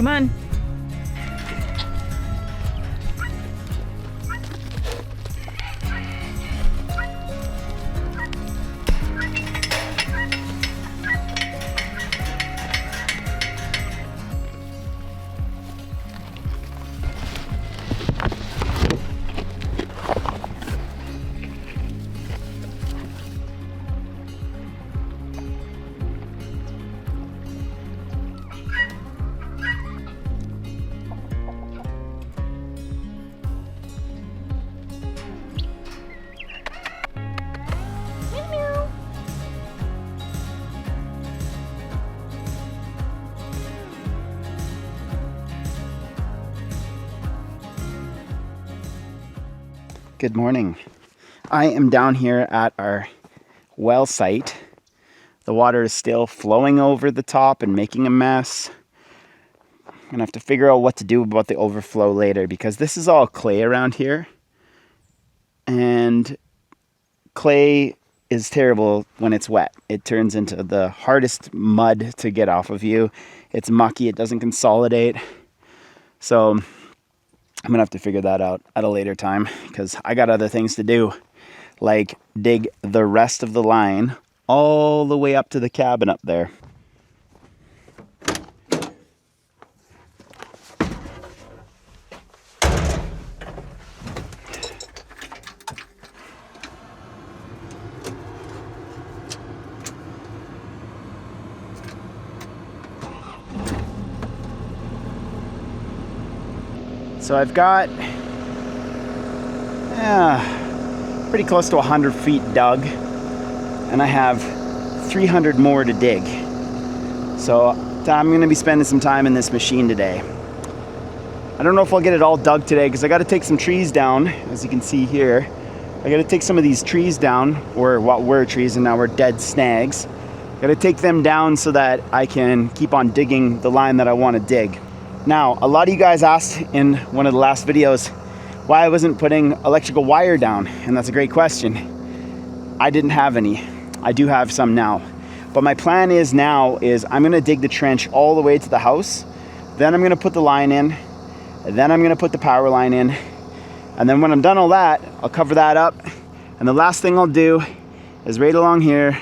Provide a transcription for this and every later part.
on. Good morning. I am down here at our well site. The water is still flowing over the top and making a mess. I'm gonna have to figure out what to do about the overflow later because this is all clay around here. And clay is terrible when it's wet. It turns into the hardest mud to get off of you. It's mucky, it doesn't consolidate. So I'm gonna have to figure that out at a later time because I got other things to do, like dig the rest of the line all the way up to the cabin up there. So I've got pretty close to 100 feet dug, and I have 300 more to dig. So I'm going to be spending some time in this machine today. I don't know if I'll get it all dug today because I got to take some trees down, as you can see here. I got to take some of these trees down, or what were trees and now we're dead snags. Got to take them down so that I can keep on digging the line that I want to dig. Now, a lot of you guys asked in one of the last videos why I wasn't putting electrical wire down, and that's a great question. I didn't have any. I do have some now. But my plan is I'm gonna dig the trench all the way to the house, then I'm gonna put the line in, then I'm gonna put the power line in, and then when I'm done all that, I'll cover that up, and the last thing I'll do is right along here,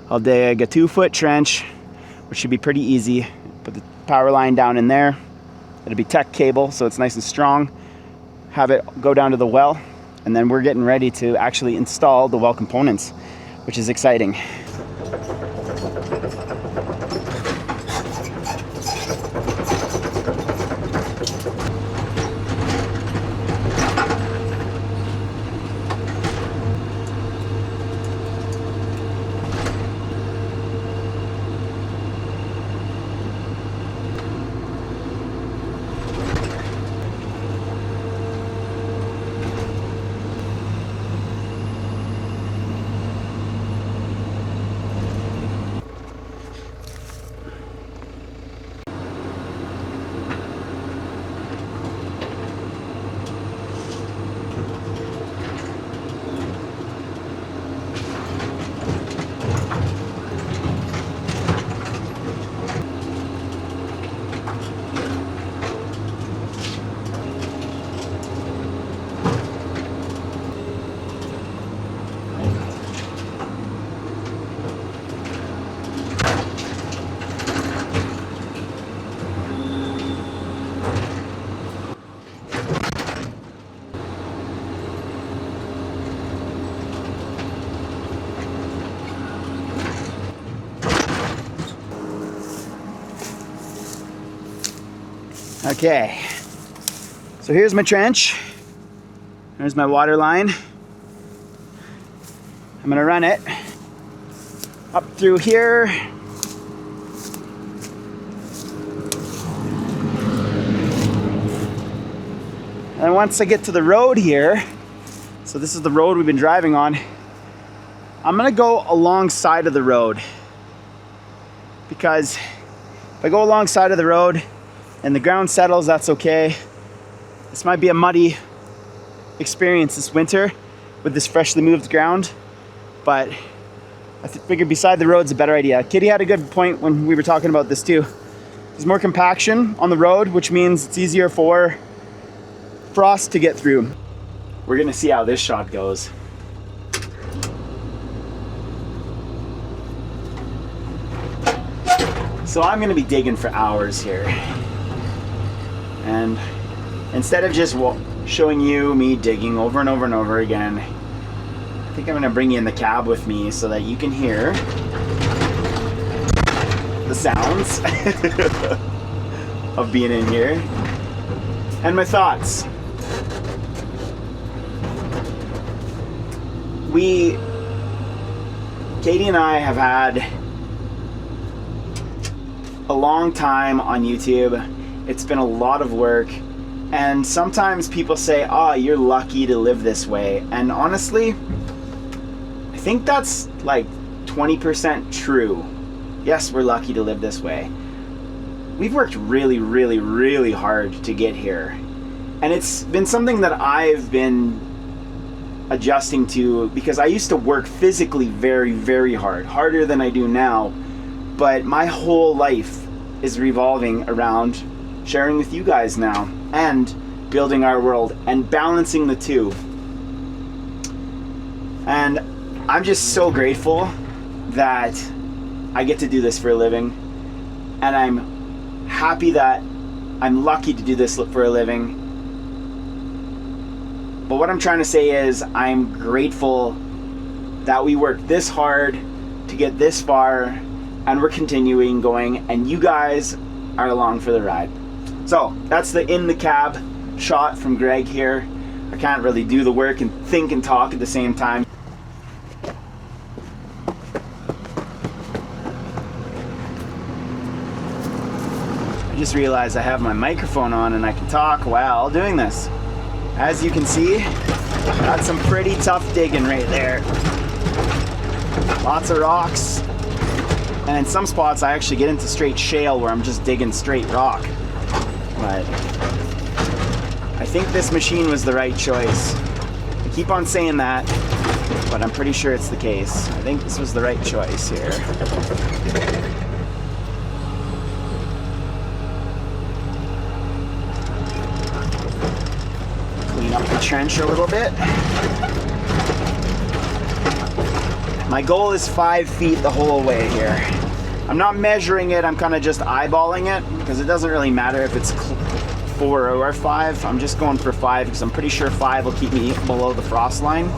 I'll dig a 2-foot trench, which should be pretty easy. Put the power line down in there. It'll be tech cable, so it's nice and strong. Have it go down to the well, and then we're getting ready to actually install the well components, which is exciting. Okay, so here's my trench. There's my water line. I'm gonna run it up through here. And once I get to the road here, so this is the road we've been driving on, I'm gonna go alongside of the road, because if I go alongside of the road and the ground settles, that's okay. This might be a muddy experience this winter with this freshly moved ground, but I figured beside the road's a better idea. Kitty had a good point when we were talking about this too. There's more compaction on the road, which means it's easier for frost to get through. We're gonna see how this shot goes. So I'm gonna be digging for hours here. And instead of just showing you me digging over and over and over again, I think I'm gonna bring you in the cab with me so that you can hear the sounds of being in here and my thoughts. Katie and I have had a long time on YouTube. It's been a lot of work, and sometimes people say, oh, you're lucky to live this way. And honestly, I think that's like 20% true. Yes, we're lucky to live this way. We've worked really, really, really hard to get here. And it's been something that I've been adjusting to, because I used to work physically very, very hard, harder than I do now. But my whole life is revolving around sharing with you guys now and building our world and balancing the two. And I'm just so grateful that I get to do this for a living, and I'm happy that I'm lucky to do this for a living. But what I'm trying to say is I'm grateful that we worked this hard to get this far, and we're continuing going, and you guys are along for the ride. So that's the in the cab shot from Greg here. I can't really do the work and think and talk at the same time. I just realized I have my microphone on and I can talk while doing this. As you can see, that's some pretty tough digging right there. Lots of rocks. And in some spots I actually get into straight shale where I'm just digging straight rock. But I think this machine was the right choice. I keep on saying that, but I'm pretty sure it's the case. I think this was the right choice here. Clean up the trench a little bit. My goal is 5 feet the whole way here. I'm not measuring it, I'm kind of just eyeballing it, because it doesn't really matter if it's 4 or 5. I'm just going for 5 because I'm pretty sure 5 will keep me below the frost line.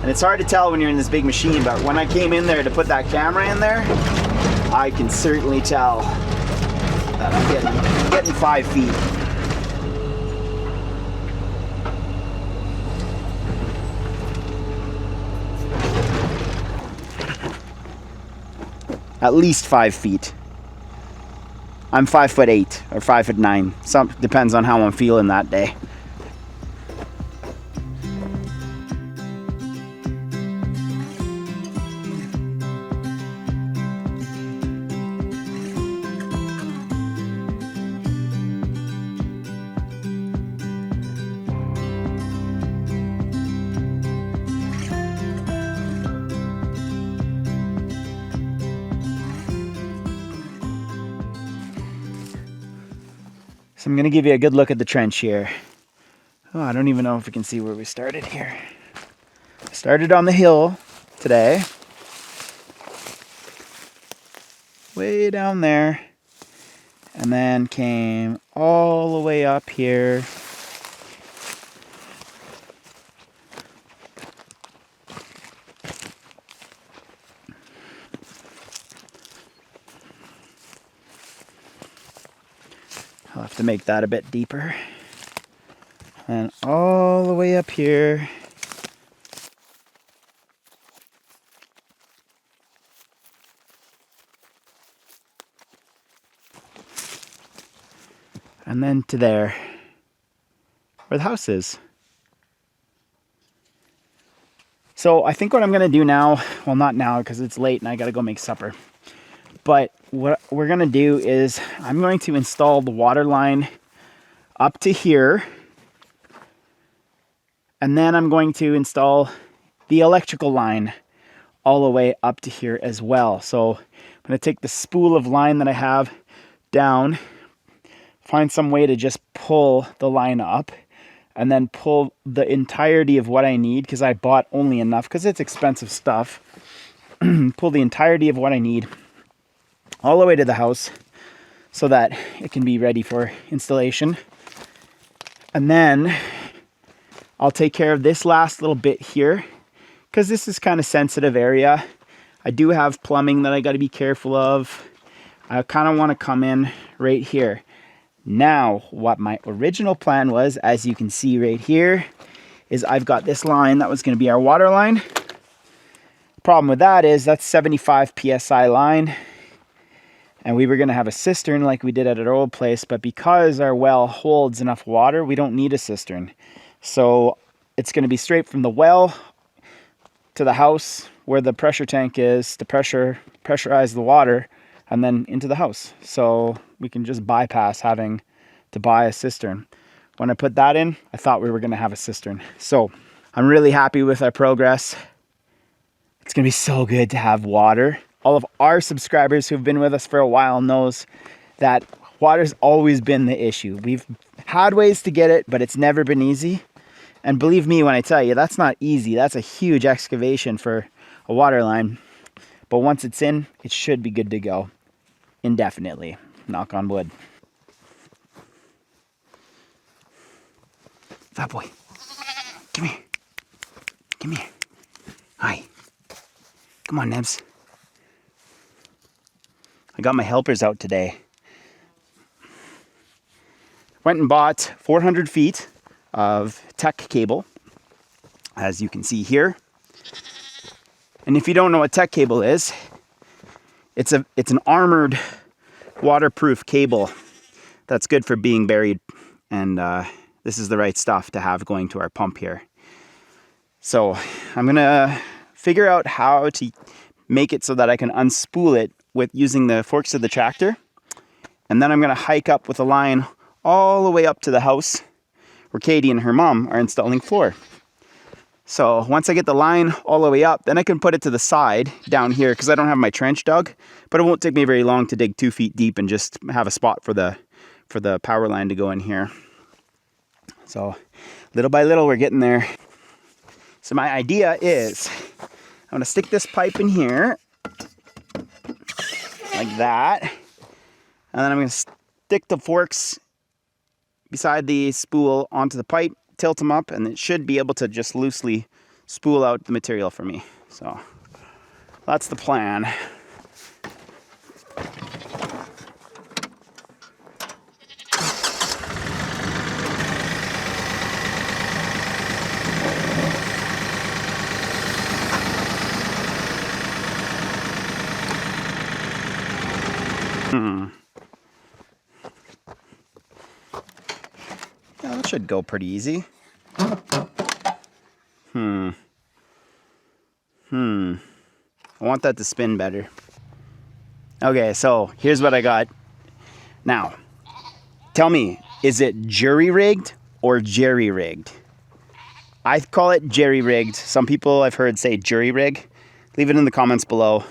And it's hard to tell when you're in this big machine, but when I came in there to put that camera in there, I can certainly tell that I'm getting 5 feet. At least 5 feet. I'm 5'8" or 5'9". Some depends on how I'm feeling that day. So I'm going to give you a good look at the trench here. Oh, I don't even know if we can see where we started here. I started on the hill today. Way down there. And then came all the way up here. I'll have to make that a bit deeper. And all the way up here. And then to there, where the house is. So I think what I'm gonna do now, well, not now because it's late and I gotta go make supper. But what we're gonna do is I'm going to install the water line up to here. And then I'm going to install the electrical line all the way up to here as well. So I'm going to take the spool of line that I have down, find some way to just pull the line up, and then pull the entirety of what I need, because I bought only enough because it's expensive stuff. Pull the entirety of what I need all the way to the house so that it can be ready for installation. And then I'll take care of this last little bit here, because this is kind of sensitive area. I do have plumbing that I got to be careful of. I kind of want to come in right here. Now, what my original plan was, as you can see right here, is I've got this line that was going to be our water line. Problem with that is that's 75 PSI line. And we were going to have a cistern like we did at our old place, but because our well holds enough water, we don't need a cistern. So it's going to be straight from the well to the house where the pressure tank is to pressurize the water, and then into the house. So we can just bypass having to buy a cistern. When I put that in, I thought we were going to have a cistern. So I'm really happy with our progress. It's going to be so good to have water. All of our subscribers who've been with us for a while knows that water's always been the issue. We've had ways to get it, but it's never been easy. And believe me when I tell you, that's not easy. That's a huge excavation for a water line. But once it's in, it should be good to go indefinitely. Knock on wood. Fat boy, come here. Come here. Hi. Come on, Nebs. I got my helpers out today. Went and bought 400 feet of tech cable, as you can see here. And if you don't know what tech cable is, it's an armored waterproof cable that's good for being buried. And this is the right stuff to have going to our pump here. So I'm gonna figure out how to make it so that I can unspool it with using the forks of the tractor. And then I'm gonna hike up with a line all the way up to the house where Katie and her mom are installing floor. So once I get the line all the way up, then I can put it to the side down here, because I don't have my trench dug, but it won't take me very long to dig 2 feet deep and just have a spot for the power line to go in here. So little by little, we're getting there. So my idea is I'm gonna stick this pipe in here like that. And then I'm gonna stick the forks beside the spool onto the pipe, tilt them up, and it should be able to just loosely spool out the material for me. So that's the plan. Yeah, that should go pretty easy. I want that to spin better. Okay, so here's what I got. Now, tell me, is it jury-rigged or jerry-rigged? I call it jerry-rigged. Some people I've heard say jury-rig. Leave it in the comments below.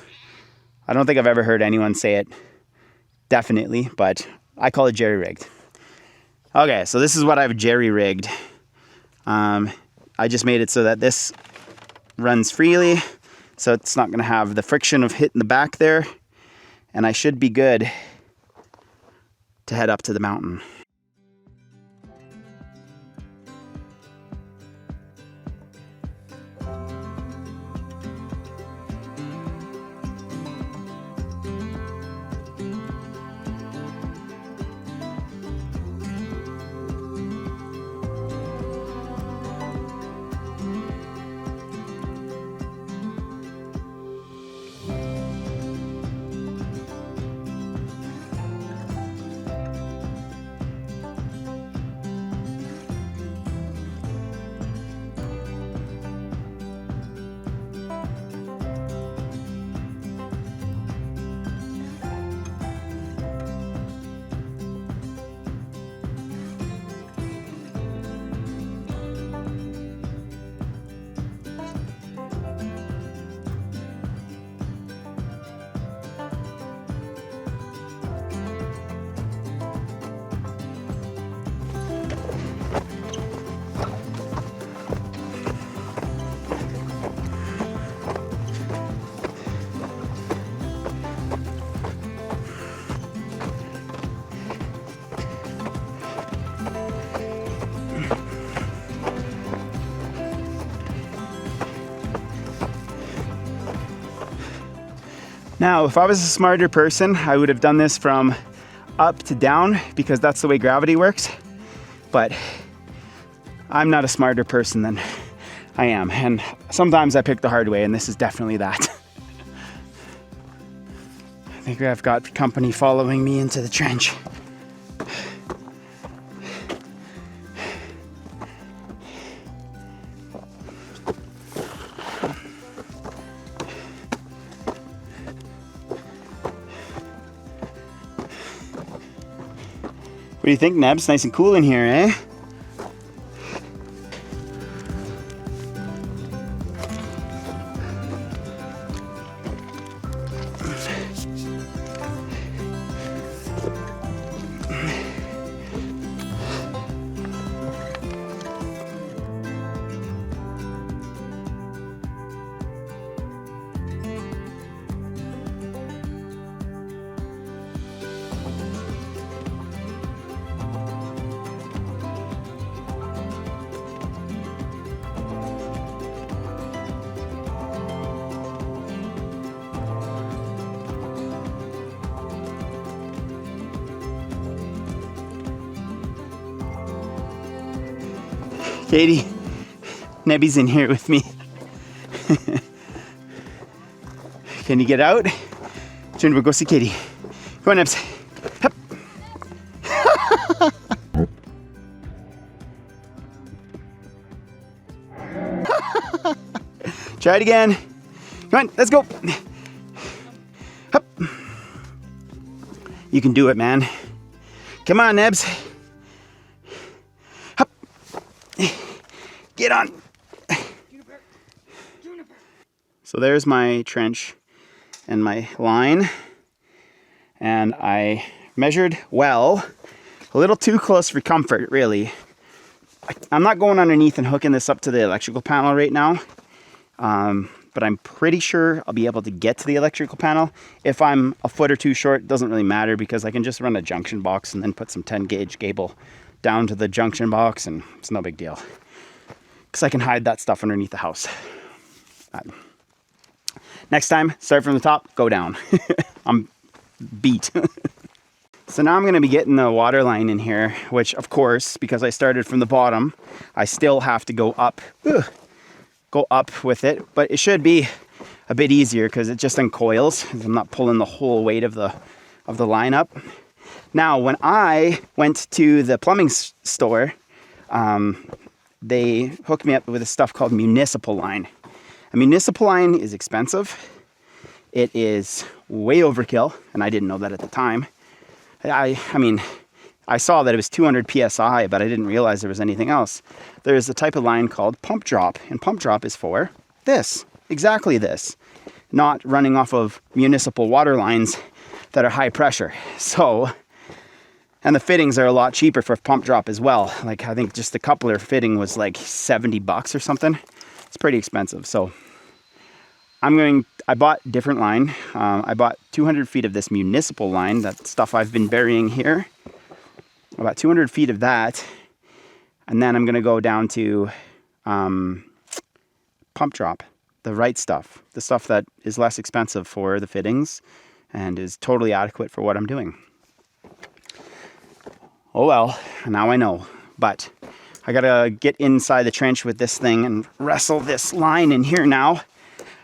I don't think I've ever heard anyone say it definitely, but I call it jerry-rigged. Okay, so this is what I've jerry-rigged. I just made it so that this runs freely, so it's not going to have the friction of hitting the back there, and I should be good to head up to the mountain. Now, if I was a smarter person, I would have done this from up to down because that's the way gravity works. But I'm not a smarter person than I am. And sometimes I pick the hard way, and this is definitely that. I think I've got company following me into the trench. What do you think, Nebs? Nice and cool in here, eh? Katie, Nebby's in here with me. Can you get out? We'll go see Katie. Go on, Nebs. Hup. Try it again. Come on, let's go. Hup. You can do it, man. Come on, Nebs. Hup. Get on. So there's my trench and my line. And I measured well, a little too close for comfort, really. I'm not going underneath and hooking this up to the electrical panel right now. But I'm pretty sure I'll be able to get to the electrical panel. If I'm a foot or two short, it doesn't really matter because I can just run a junction box and then put some 10 gauge cable down to the junction box, and it's no big deal. Because I can hide that stuff underneath the house. Next time, start from the top, go down. I'm beat. So now I'm going to be getting the water line in here, which of course, because I started from the bottom, I still have to go up. Go up with it, but it should be a bit easier because it just uncoils. I'm not pulling the whole weight of the line up. Now, when I went to the plumbing store, they hooked me up with this stuff called municipal line. A municipal line is expensive. It is way overkill, and I didn't know that at the time. I mean, I saw that it was 200 PSI, but I didn't realize there was anything else. There's a type of line called pump drop, and pump drop is for this, exactly this, not running off of municipal water lines that are high pressure. So, and the fittings are a lot cheaper for pump drop as well. Like, I think just the coupler fitting was like 70 bucks or something. It's pretty expensive. So I bought different line. I bought 200 feet of this municipal line, that stuff I've been burying here. About 200 feet of that. And then I'm going to go down to pump drop, the right stuff, the stuff that is less expensive for the fittings and is totally adequate for what I'm doing. Oh well, now I know. But I got to get inside the trench with this thing and wrestle this line in here now.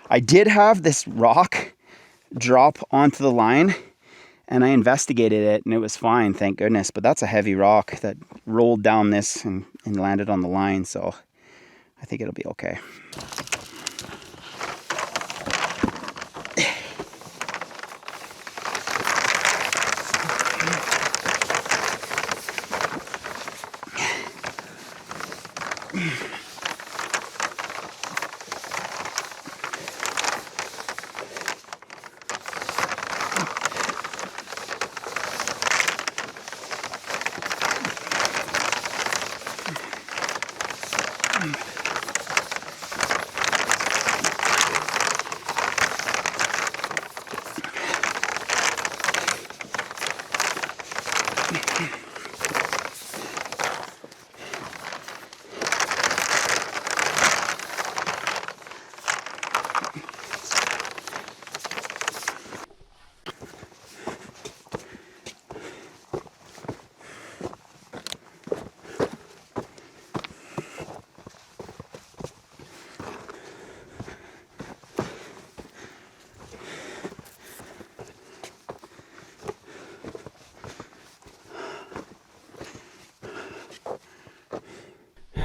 I did have this rock drop onto the line, and I investigated it, and it was fine, thank goodness. But that's a heavy rock that rolled down this and landed on the line, so I think it'll be okay.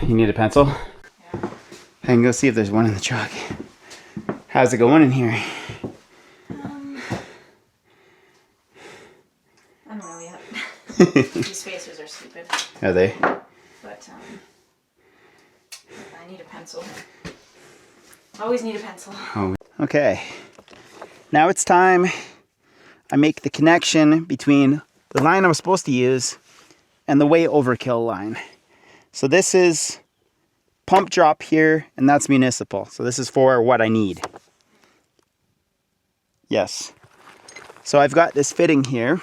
You need a pencil? Yeah. I can go see if there's one in the truck. How's it going in here? I don't know yet. These spacers are stupid. Are they? But I need a pencil. Always need a pencil. Oh. Okay. Now it's time I make the connection between the line I was supposed to use and the way overkill line. So this is pump drop here, and that's municipal. So this is for what I need. Yes. So I've got this fitting here.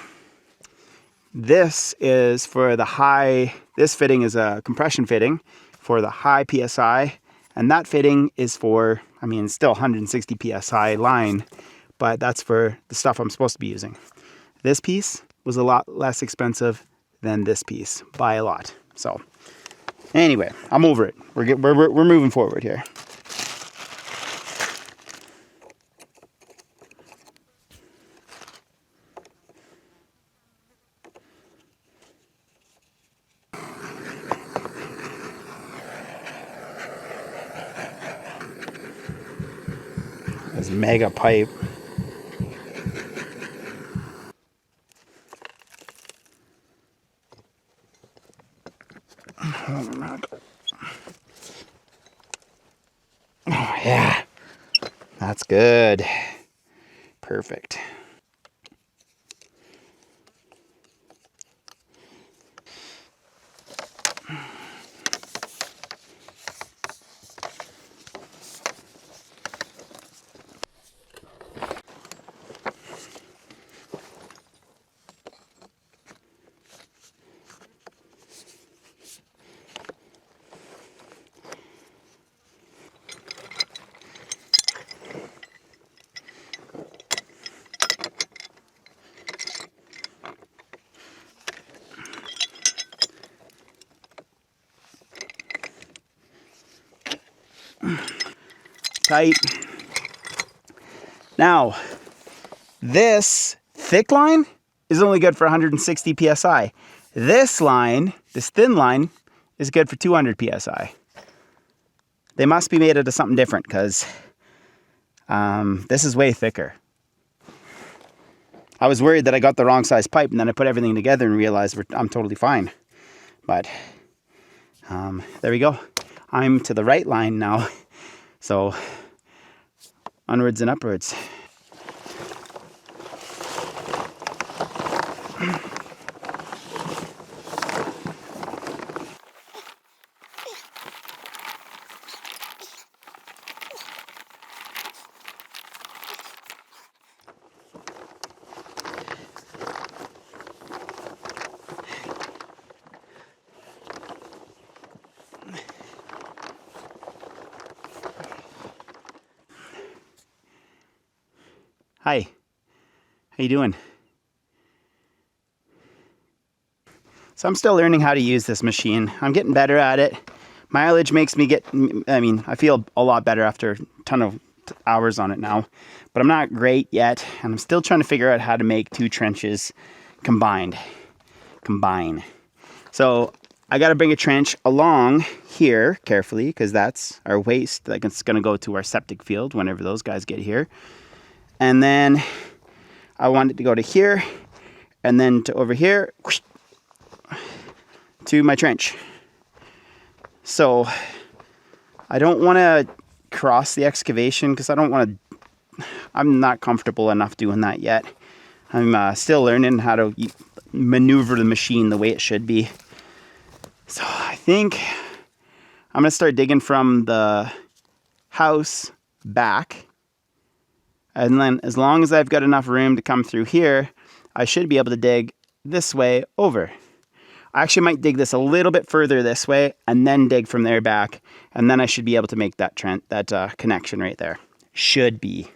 This is for the high, this fitting is a compression fitting for the high PSI. And that fitting is for, I mean, it's still 160 PSI line, but that's for the stuff I'm supposed to be using. This piece was a lot less expensive than this piece by a lot. So anyway, I'm over it. We're moving forward here. This mega pipe. Oh yeah, that's good. Perfect. Tight. Now, this thick line is only good for 160 PSI. This line, this thin line, is good for 200 PSI. They must be made out of something different because this is way thicker. I was worried that I got the wrong size pipe, and then I put everything together and realized I'm totally fine. But there we go. I'm to the right line now. So onwards and upwards. Hi, how you doing? So I'm still learning how to use this machine. I'm getting better at it. Mileage makes me I feel a lot better after a ton of hours on it now, but I'm not great yet, and I'm still trying to figure out how to make two trenches combine. So I got to bring a trench along here carefully because that's our waste. Like, it's going to go to our septic field whenever those guys get here. And then I want it to go to here, and then to over here, to my trench. So I don't want to cross the excavation because I'm not comfortable enough doing that yet. I'm still learning how to maneuver the machine the way it should be. So I think I'm going to start digging from the house back. And then as long as I've got enough room to come through here, I should be able to dig this way over. I actually might dig this a little bit further this way and then dig from there back. And then I should be able to make that connection right there. Should be.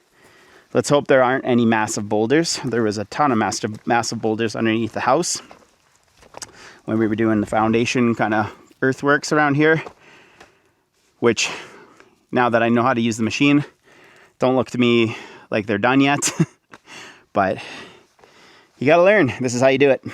Let's hope there aren't any massive boulders. There was a ton of massive boulders underneath the house when we were doing the foundation kind of earthworks around here. Which, now that I know how to use the machine, don't look to me like they're done yet, but you gotta learn. This is how you do it.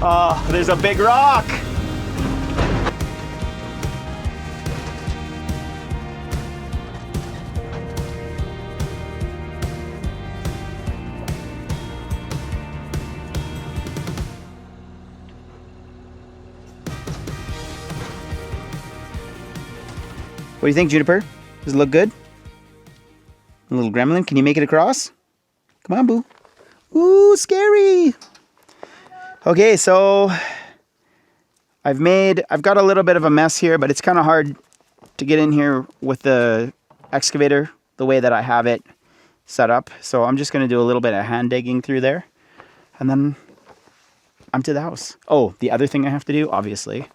Oh, there's a big rock. What do you think, Juniper? Does it look good? A little gremlin, can you make it across? Come on, boo. Ooh, scary. Okay, so I've got a little bit of a mess here, but it's kind of hard to get in here with the excavator the way that I have it set up. So I'm just going to do a little bit of hand digging through there, and then I'm to the house. Oh, the other thing I have to do, obviously,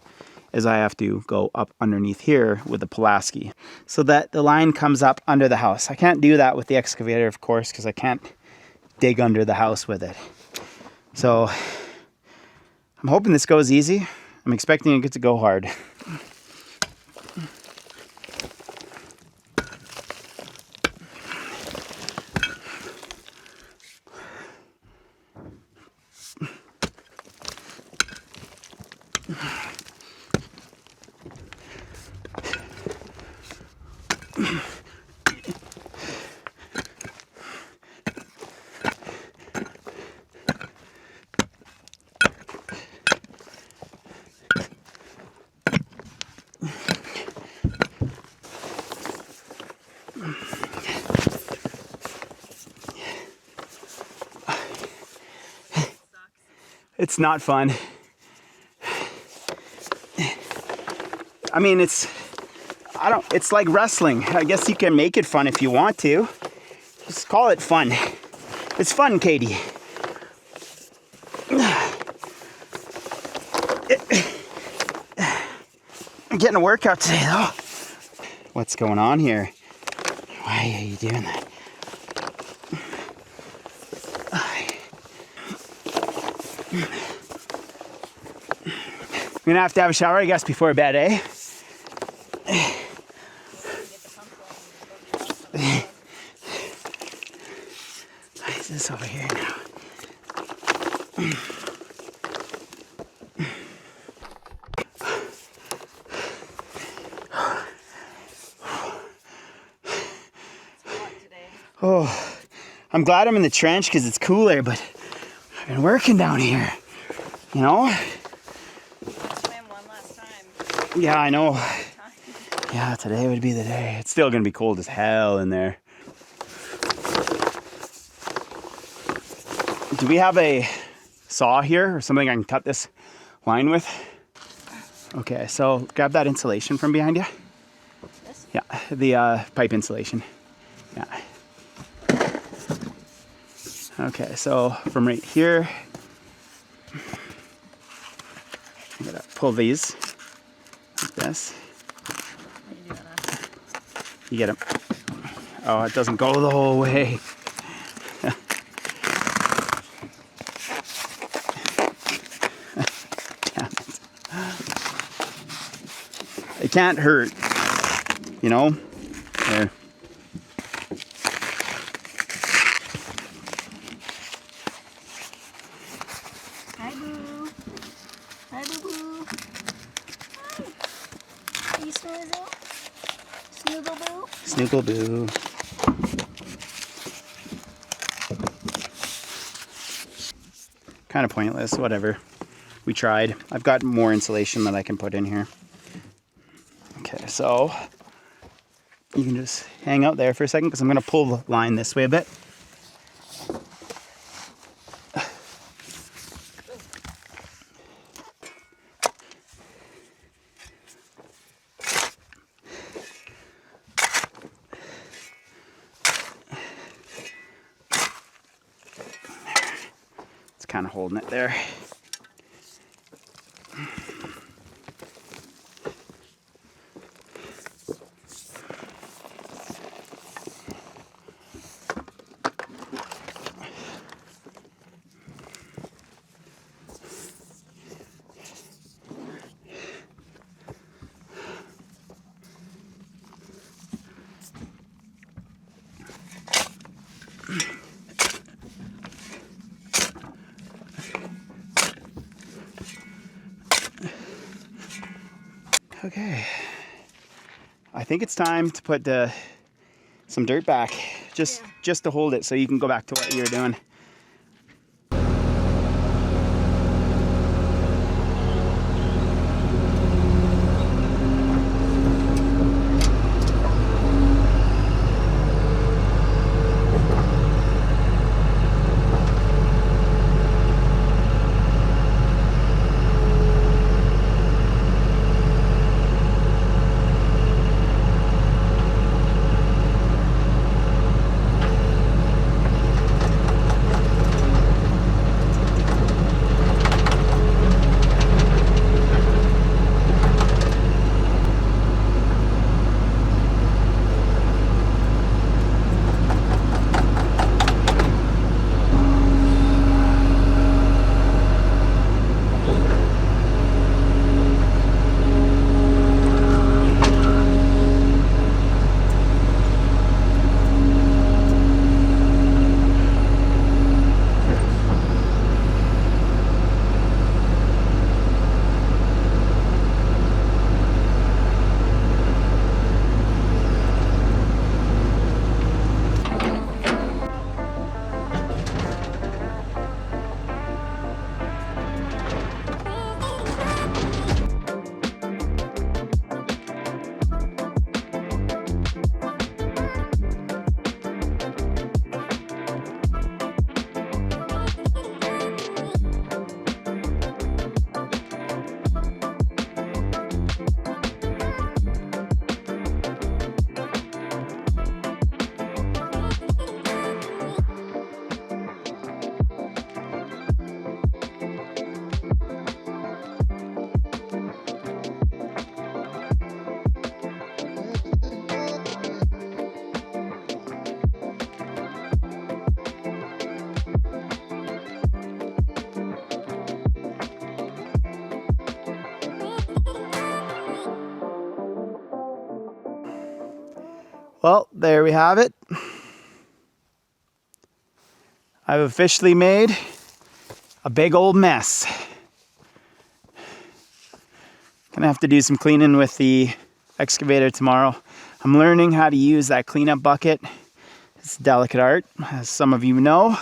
is I have to go up underneath here with the Pulaski so that the line comes up under the house. I can't do that with the excavator, of course, because I can't dig under the house with it. So I'm hoping this goes easy. I'm expecting it to go hard. It's not fun. I mean, it's like wrestling. I guess you can make it fun if you want to. Just call it fun. It's fun, Katie. I'm getting a workout today, though. What's going on here? Why are you doing that? I'm gonna have to have a shower, I guess, before bed, eh? What is this over here now? Oh, I'm glad I'm in the trench because it's cooler, but I've been working down here, you know? Swam one last time. Yeah, I know. Yeah, today would be the day. It's still gonna be cold as hell in there. Do we have a saw here or something I can cut this line with? Okay, so grab that insulation from behind you. This? Yeah, the pipe insulation. Yeah. Okay, so from right here, I'm gonna pull these like this. What are you doing that? You get them. Oh, it doesn't go the whole way. Damn it. It can't hurt, you know? There. Hi, boo. Hi, boo boo. Hi. Are you snoozing? Snoogle boo? Snoogle boo. Kind of pointless, whatever. We tried. I've got more insulation that I can put in here. Okay, so you can just hang out there for a second because I'm going to pull the line this way a bit. It's kind of holding it there. Okay, I think it's time to put some dirt back, just to hold it so you can go back to what you were doing. Well, there we have it. I've officially made a big old mess. Gonna have to do some cleaning with the excavator tomorrow. I'm learning how to use that cleanup bucket. It's delicate art, as some of you know.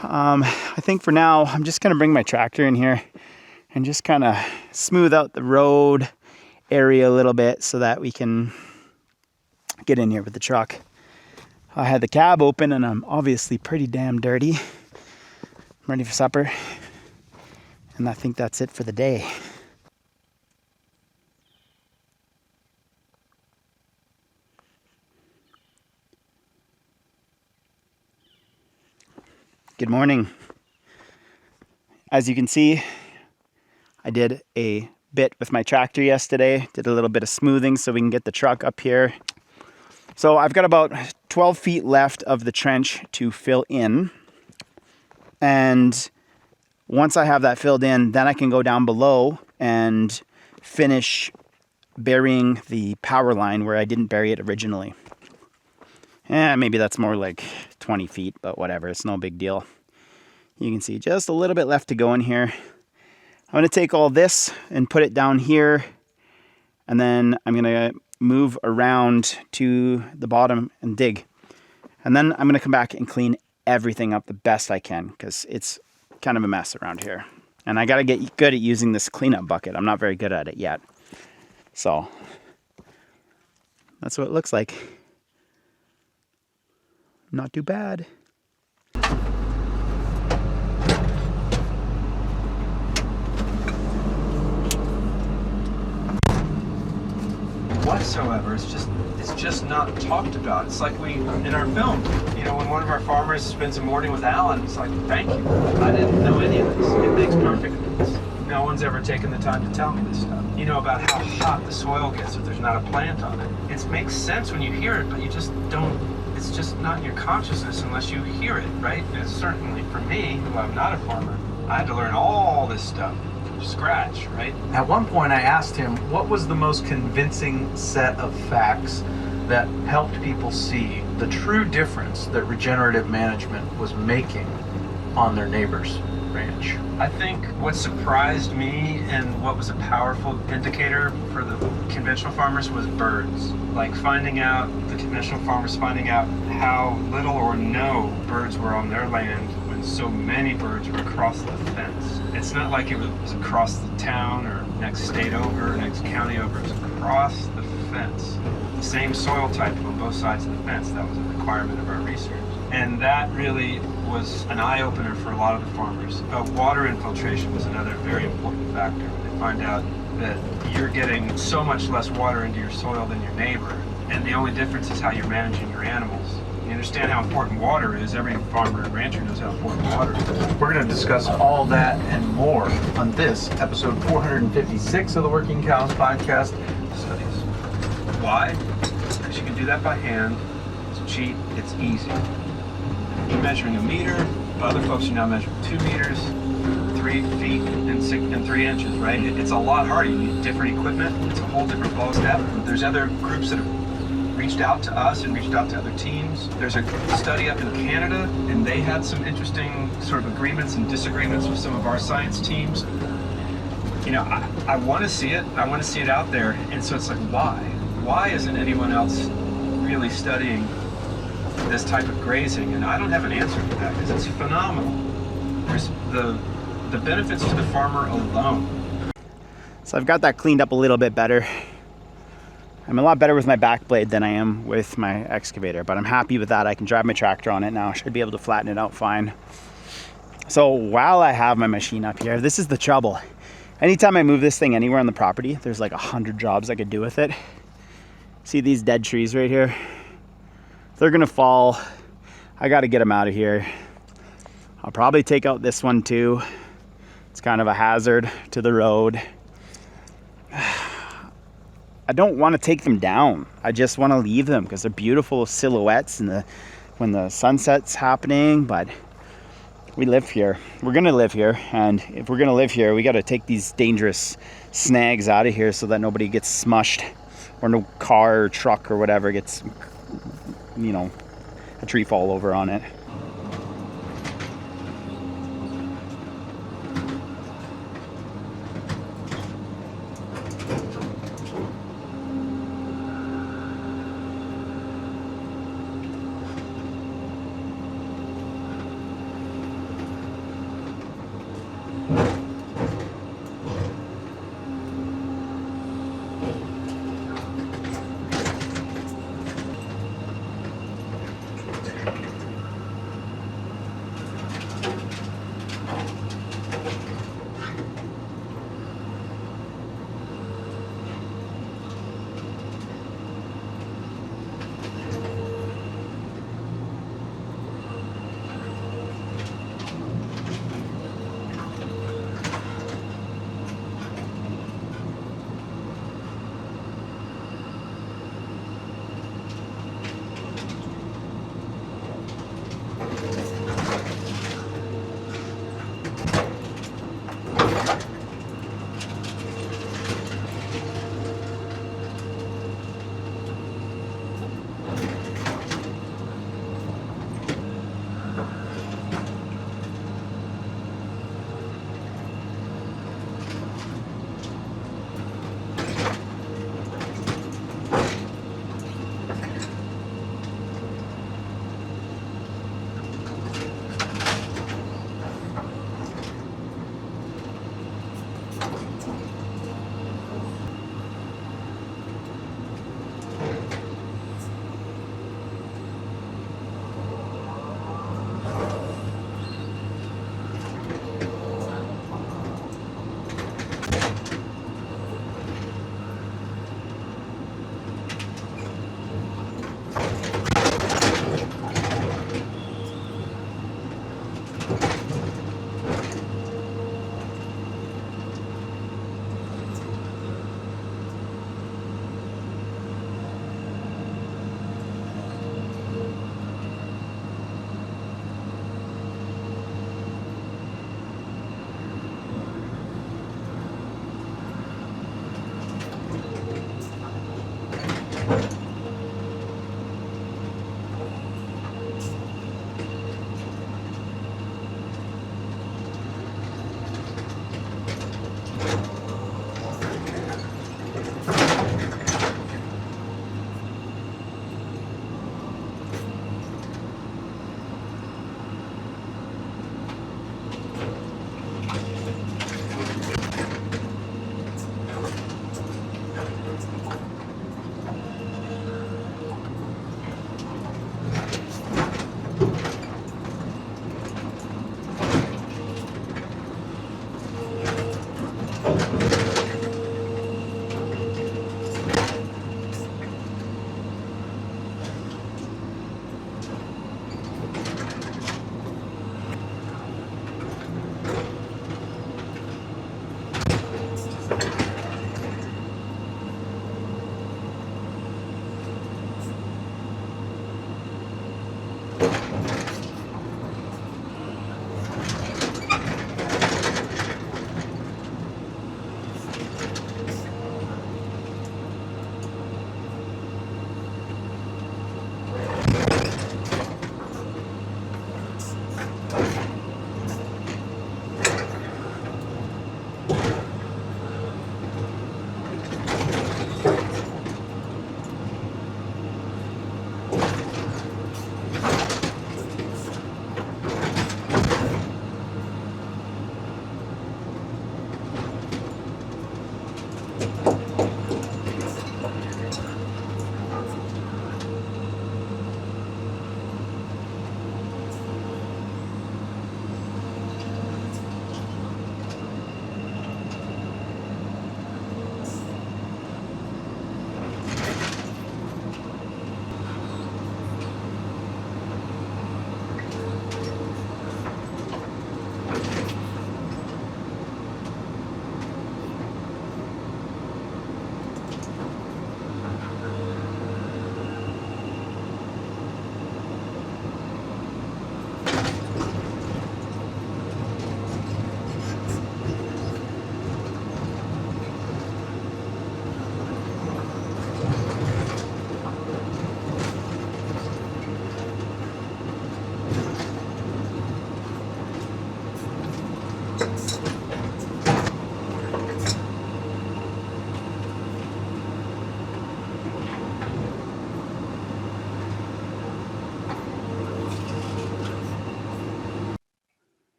I think for now, I'm just gonna bring my tractor in here and just kind of smooth out the road area a little bit so that we can get in here with the truck. I had the cab open and I'm obviously pretty damn dirty. I'm ready for supper. And I think that's it for the day. Good morning. As you can see, I did a bit with my tractor yesterday, did a little bit of smoothing so we can get the truck up here. So I've got about 12 feet left of the trench to fill in. And once I have that filled in, then I can go down below and finish burying the power line where I didn't bury it originally. Maybe that's more like 20 feet, but whatever, it's no big deal. You can see just a little bit left to go in here. I'm gonna take all this and put it down here, and then I'm gonna move around to the bottom and dig. And then I'm gonna come back and clean everything up the best I can, because it's kind of a mess around here. And I gotta get good at using this cleanup bucket. I'm not very good at it yet. So, that's what it looks like. Not too bad. Whatsoever. It's just not talked about. It's like we in our film, you know, when one of our farmers spends a morning with Alan, it's like, thank you. I didn't know any of this. It makes perfect sense. No one's ever taken the time to tell me this stuff. You know, about how hot the soil gets if there's not a plant on it. It makes sense when you hear it, but you just don't, it's just not in your consciousness unless you hear it, right? And certainly for me, who I'm not a farmer, I had to learn all this stuff. Scratch, right? At one point I asked him what was the most convincing set of facts that helped people see the true difference that regenerative management was making on their neighbor's ranch. I think what surprised me and what was a powerful indicator for the conventional farmers was birds. Like the conventional farmers finding out how little or no birds were on their land when so many birds were across the fence. It's not like it was across the town or next state over, next county over. It was across the fence. The same soil type on both sides of the fence. That was a requirement of our research. And that really was an eye-opener for a lot of the farmers. Water infiltration was another very important factor. When they find out that you're getting so much less water into your soil than your neighbor, and the only difference is how you're managing your animals. You understand how important water is. Every farmer and rancher knows how important water is. We're going to discuss all that and more on this episode 456 of the Working Cows podcast studies. Why? Because you can do that by hand. It's cheap. It's easy. You're measuring a meter. Other folks are now measuring 2 meters, 3 feet, and 3 inches, right? It's a lot harder. You need different equipment. It's a whole different ball step. There's other groups that have reached out to us and reached out to other teams. There's a study up in Canada, and they had some interesting sort of agreements and disagreements with some of our science teams. You know, I want to see it. I want to see it out there. And so it's like, why? Why isn't anyone else really studying this type of grazing? And I don't have an answer for that because it's phenomenal. There's the benefits to the farmer alone. So I've got that cleaned up a little bit better. I'm a lot better with my back blade than I am with my excavator, but I'm happy with that. I can drive my tractor on it now. I should be able to flatten it out fine. So while I have my machine up here, this is the trouble. Anytime I move this thing anywhere on the property, there's like 100 jobs I could do with it. See these dead trees right here? They're gonna fall. I gotta get them out of here. I'll probably take out this one too. It's kind of a hazard to the road. I don't want to take them down. I just want to leave them because they're beautiful silhouettes when the sunset's happening, but we live here. We're gonna live here, and if we're gonna live here, we gotta take these dangerous snags out of here so that nobody gets smushed, or no car or truck or whatever gets, you know, a tree fall over on it.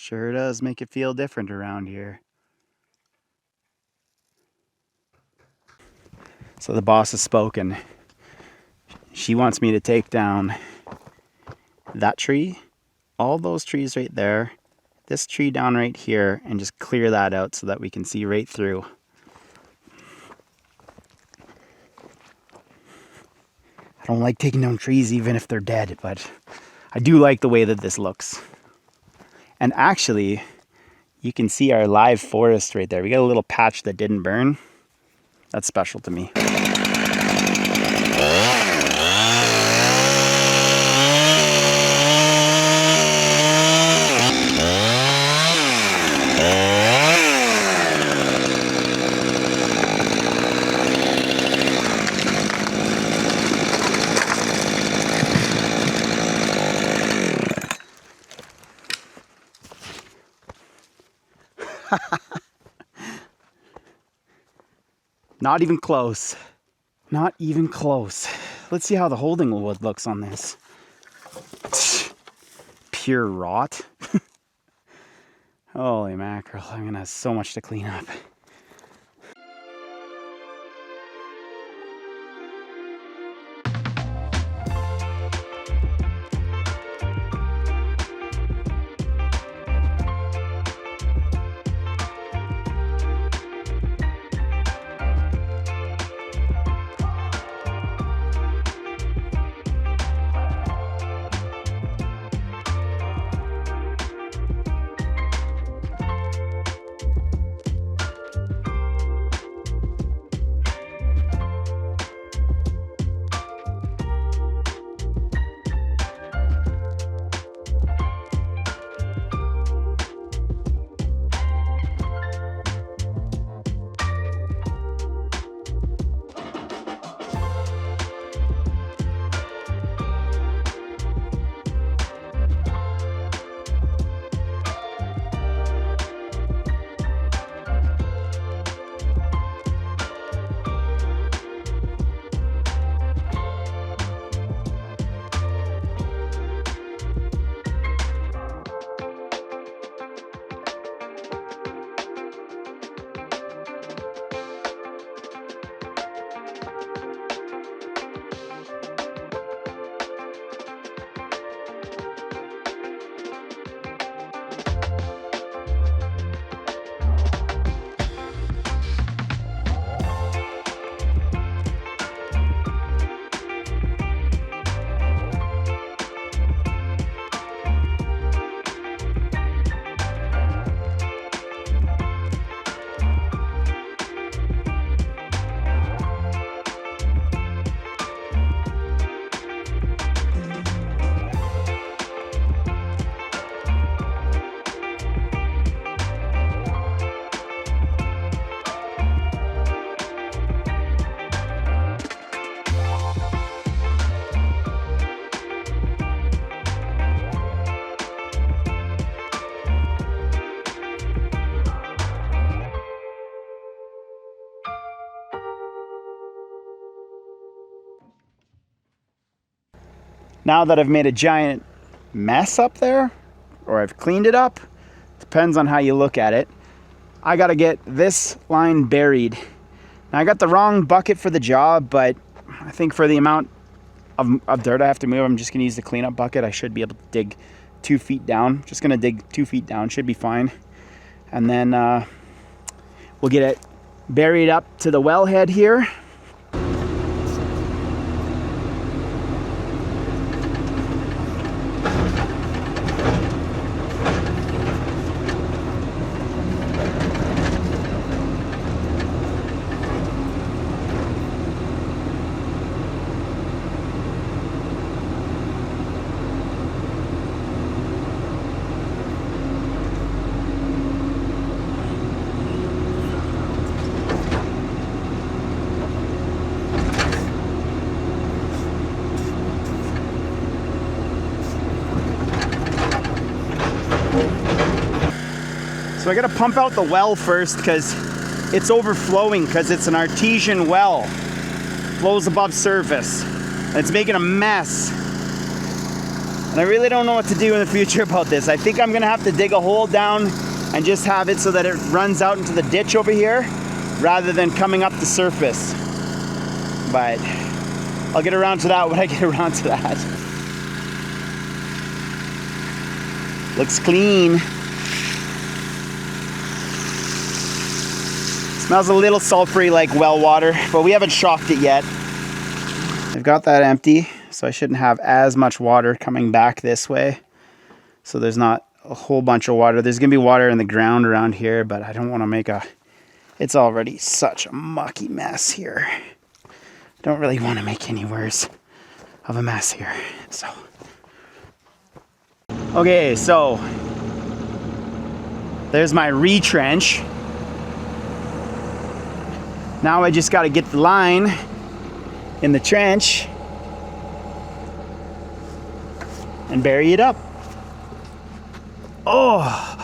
Sure does make it feel different around here. So the boss has spoken. She wants me to take down that tree, all those trees right there, this tree down right here, and just clear that out so that we can see right through. I don't like taking down trees even if they're dead, but I do like the way that this looks. And actually, you can see our live forest right there. We got a little patch that didn't burn. That's special to me. Not even close. Not even close. Let's see how the holding wood looks on this. Pure rot. Holy mackerel, I'm gonna have so much to clean up. Now that I've made a giant mess up there, or I've cleaned it up, depends on how you look at it, I gotta get this line buried. Now I got the wrong bucket for the job, but I think for the amount of dirt I have to move, I'm just gonna use the cleanup bucket. I should be able to dig 2 feet down. Just gonna dig 2 feet down, should be fine. And then we'll get it buried up to the wellhead here. So I gotta pump out the well first because it's overflowing because it's an artesian well. Flows above surface. And it's making a mess. And I really don't know what to do in the future about this. I think I'm gonna have to dig a hole down and just have it so that it runs out into the ditch over here rather than coming up the surface. But I'll get around to that when I get around to that. Looks clean. Smells a little sulfury like well water, but we haven't shocked it yet. I've got that empty, so I shouldn't have as much water coming back this way. So there's not a whole bunch of water. There's gonna be water in the ground around here, but I don't wanna make it's already such a mucky mess here. I don't really wanna make any worse of a mess here, so. Okay, so there's my retrench. Now I just got to get the line in the trench and bury it up. Oh,